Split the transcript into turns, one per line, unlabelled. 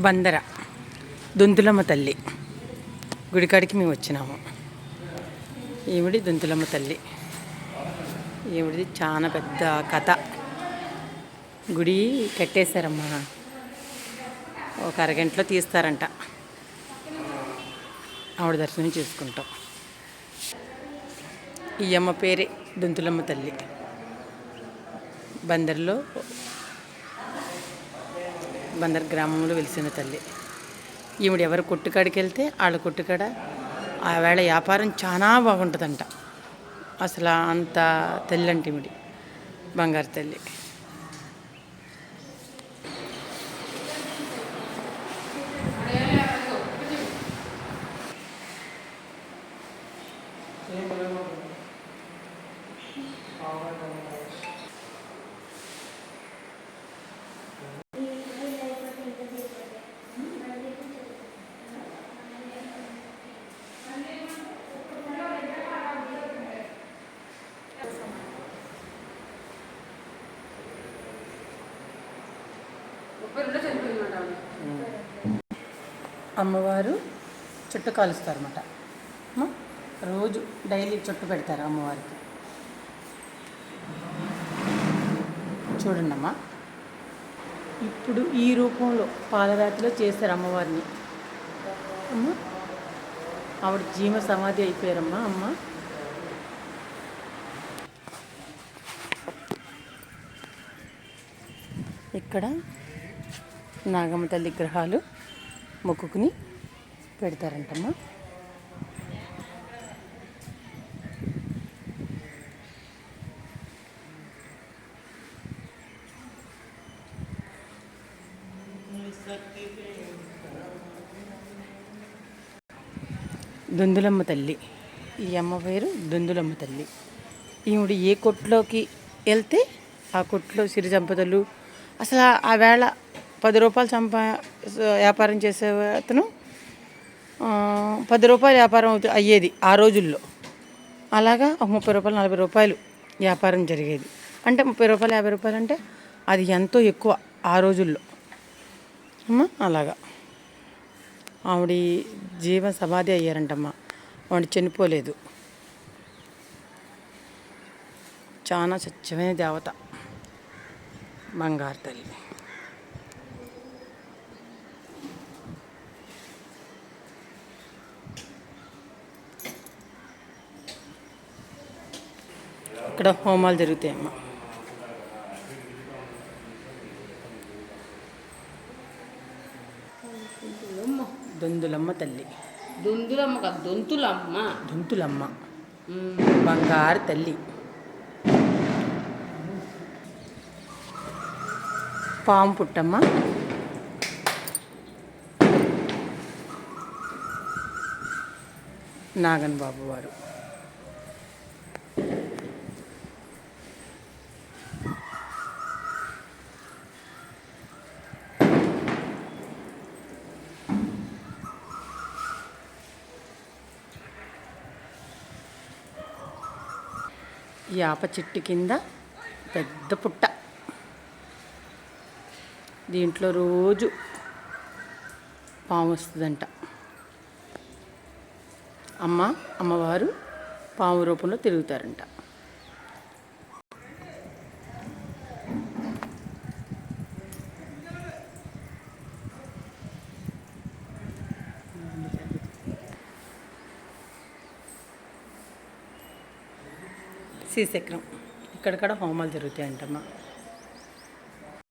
బందర దొంతులమ్మ తల్లి గుడికాడికి మేము వచ్చినాము. ఈవిడి దొంతులమ్మ తల్లి. ఈవిడిది చాలా పెద్ద కథ. గుడి కట్టేశారమ్మా, ఒక అరగంటలో తీస్తారంట. ఆవిడ దర్శనం చేసుకుంటాం. ఈ అమ్మ పేరే దొంతులమ్మ తల్లి. బందర్ గ్రామంలో వెలిసిన తల్లి. ఈవిడ ఎవరు కొట్టుకాడికి వెళ్తే వాళ్ళ కొట్టుకాడ ఆ వేళ వ్యాపారం చాలా బాగుంటుందంట. అసలు అంత తల్లి అంటే ఈవిడి బంగారు తల్లి. అమ్మవారు చుట్టు కాలుస్తారన్నమాట. రోజు డైలీ చుట్టు పెడతారు అమ్మవారికి. చూడండి అమ్మా, ఇప్పుడు ఈ రూపంలో పాలరాతిలో చేశారు అమ్మవారిని. అమ్మ ఆవిడ జీవ సమాధి అయిపోయారమ్మా. అమ్మ ఇక్కడ నాగమ్మ తల్లి విగ్రహాలు మొక్కుకుని పెడతారంటమ్మా. దొంతులమ్మ తల్లి. ఈ అమ్మ పేరు దొంతులమ్మ తల్లి. ఈవిడ ఏ కొట్టులోకి వెళ్తే ఆ కొట్టులో సిరి సంపదలు, అసలు ఆ వేళ 10 రూపాయలు వ్యాపారం చేసే అతను 10 రూపాయలు వ్యాపారం అయ్యేది ఆ రోజుల్లో. అలాగా 30 రూపాయలు 40 రూపాయలు వ్యాపారం జరిగేది. అంటే 30 రూపాయలు 50 రూపాయలు అంటే అది ఎంతో ఎక్కువ ఆ రోజుల్లో. అలాగా ఆవిడ జీవ సమాధి అయ్యారంటమ్మా. ఆవిడ చనిపోలేదు. చాలా స్వచ్ఛమైన దేవత బంగారు తల్లి. ఇక్కడ హోమాలు జరుగుతాయమ్మా. దొంతులమ్మ తల్లి. దొంతులమ్మ బంగారు తల్లి. పాము పుట్టమ్మ. నాగన్ బాబు వారు. యాప చెట్టు కింద పెద్ద పుట్ట. దీంట్లో రోజు పాము వస్తుందంట. అమ్మవారు పాము రూపంలో తిరుగుతారంట. శ్రీచక్రం. ఇక్కడక్కడ హోమాలు జరుగుతాయంటమ్మా.